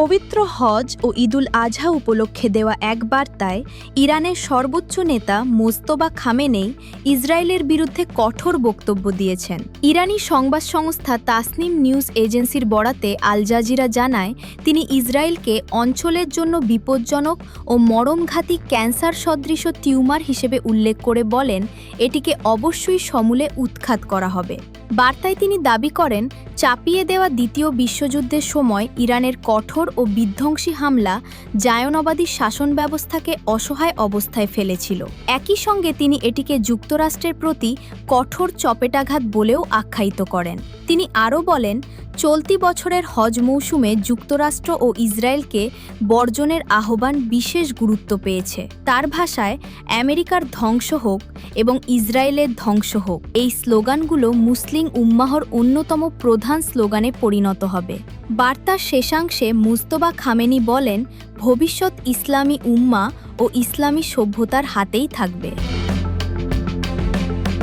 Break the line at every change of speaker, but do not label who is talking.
পবিত্র হজ ও ঈদুল আজহা উপলক্ষে দেওয়া এক বার্তায় ইরানের সর্বোচ্চ নেতা মোজতবা খামেনেই ইসরায়েলের বিরুদ্ধে কঠোর বক্তব্য দিয়েছেন। ইরানি সংবাদ সংস্থা তাসনিম নিউজ এজেন্সির বরাতে আল জাজিরা জানায়, তিনি ইসরায়েলকে অঞ্চলের জন্য বিপজ্জনক ও মরণঘাতী ক্যান্সার সদৃশ টিউমার হিসেবে উল্লেখ করে বলেন, এটিকে অবশ্যই সমূলে উৎখাত করা হবে। বার্তায় তিনি দাবি করেন, চাপিয়ে দেওয়া দ্বিতীয় বিশ্বযুদ্ধের সময় ইরানের কঠোর ও বিধ্বংসী হামলা জায়নবাদী শাসন ব্যবস্থাকে অসহায় অবস্থায় ফেলেছিল। একই সঙ্গে তিনি এটিকে যুক্তরাষ্ট্রের প্রতি কঠোর চপেটাঘাত বলেও আখ্যায়িত করেন। তিনি আরও বলেন, চলতি বছরের হজ মৌসুমে যুক্তরাষ্ট্র ও ইসরায়েলকে বর্জনের আহ্বান বিশেষ গুরুত্ব পেয়েছে। তার ভাষায়, আমেরিকার ধ্বংস হোক এবং ইসরায়েলের ধ্বংস হোক, এই স্লোগানগুলো মুসলিম উম্মাহর অন্যতম প্রধান স্লোগানে পরিণত হবে। বার্তার শেষাংশে মুজতবা খামেনি বলেন, ভবিষ্যৎ ইসলামী উম্মাহ ও ইসলামী সভ্যতার হাতেই থাকবে।